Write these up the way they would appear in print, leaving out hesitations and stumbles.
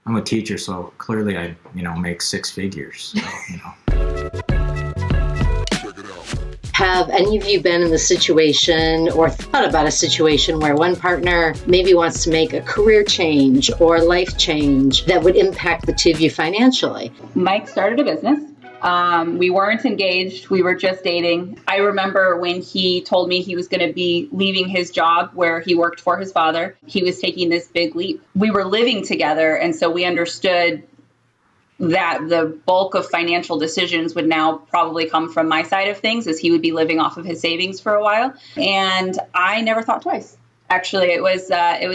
I'm a teacher, so clearly I, make six figures. So. Have any of you been in the situation or thought about a situation where one partner maybe wants to make a career change or life change that would impact the two of you financially? Mike started a business. We weren't engaged. We were just dating. I remember when he told me he was going to be leaving his job where he worked for his father. He was taking this big leap. We were living together, and so we understood that the bulk of financial decisions would now probably come from my side of things, as he would be living off of his savings for a while. And I never thought twice. Actually, it was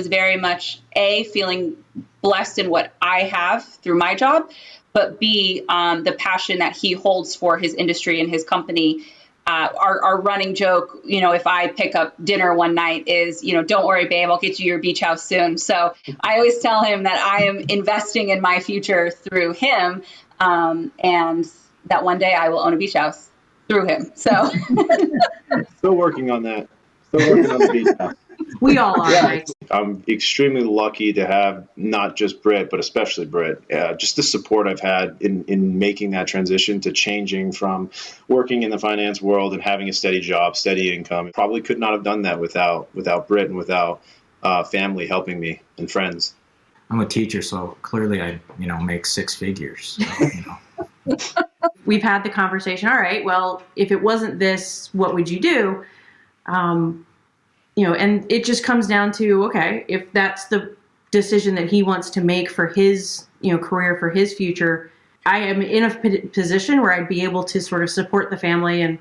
very much A, feeling blessed in what I have through my job, but B, the passion that he holds for his industry and his company. Our running joke, if I pick up dinner one night is, don't worry, babe, I'll get you your beach house soon. So I always tell him that I am investing in my future through him, and that one day I will own a beach house through him. So Still working on that. Still working on the beach house. We all are. Yeah. I'm extremely lucky to have not just Britt, but especially Britt. Just the support I've had in making that transition to changing from working in the finance world and having a steady job, steady income. Probably could not have done that without Britt and without family helping me and friends. I'm a teacher, so clearly I, make six figures. So, We've had the conversation. All right, well, if it wasn't this, what would you do? And it just comes down to, okay, if that's the decision that he wants to make for his, career, for his future, I am in a position where I'd be able to sort of support the family and,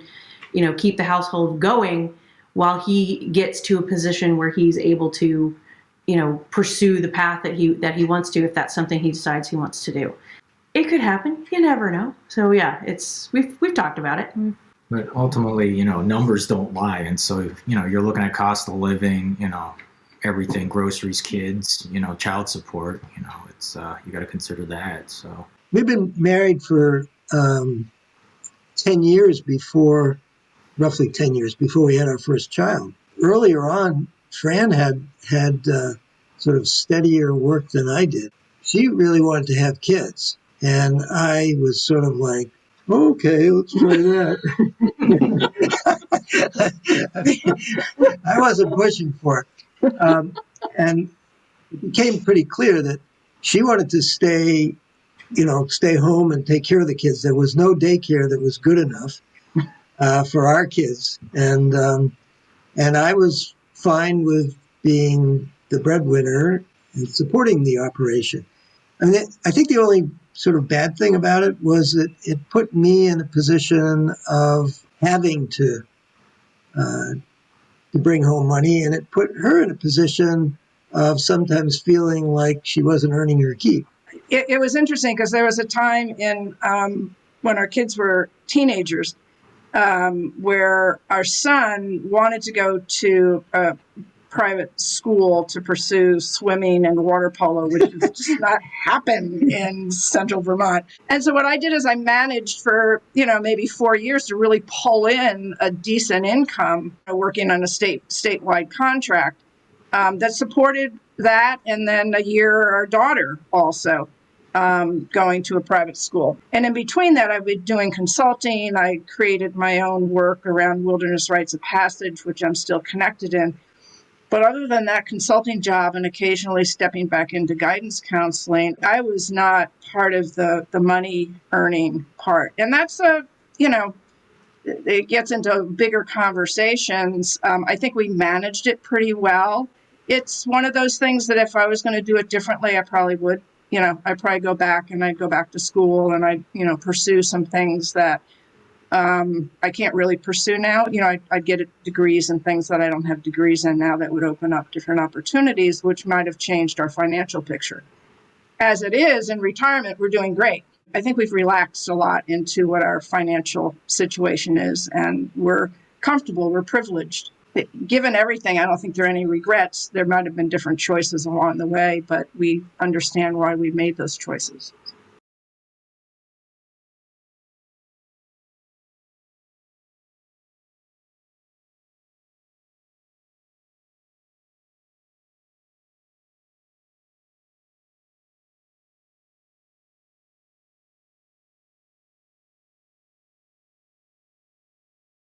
keep the household going while he gets to a position where he's able to, pursue the path that he wants to, if that's something he decides he wants to do. It could happen. You never know. So yeah, we've talked about it. But ultimately, numbers don't lie. And so, you're looking at cost of living, everything, groceries, kids, child support, it's, you got to consider that. So we've been married for 10 years roughly 10 years before we had our first child. Earlier on, Fran had sort of steadier work than I did. She really wanted to have kids. And I was sort of like, okay, let's try that. I wasn't pushing for it. And it became pretty clear that she wanted to stay home and take care of the kids. There was no daycare that was good enough for our kids. And I was fine with being the breadwinner and supporting the operation. I think the only sort of bad thing about it was that it put me in a position of having to bring home money, and it put her in a position of sometimes feeling like she wasn't earning her keep. It was interesting because there was a time in when our kids were teenagers where our son wanted to go to a private school to pursue swimming and water polo, which does just not happen in central Vermont. And so what I did is I managed for, maybe 4 years to really pull in a decent income, working on a statewide contract that supported that. And then a year, our daughter also going to a private school. And in between that, I've been doing consulting. I created my own work around wilderness rites of passage, which I'm still connected in. But other than that consulting job and occasionally stepping back into guidance counseling, I was not part of the money earning part. And that's it gets into bigger conversations. I think we managed it pretty well. It's one of those things that if I was going to do it differently, I probably would. I'd probably go back and I'd go back to school and I'd, pursue some things that I can't really pursue now. I'd get degrees in things that I don't have degrees in now that would open up different opportunities, which might have changed our financial picture. As it is, in retirement, we're doing great. I think we've relaxed a lot into what our financial situation is, and we're comfortable, we're privileged. Given everything, I don't think there are any regrets. There might have been different choices along the way, but we understand why we made those choices.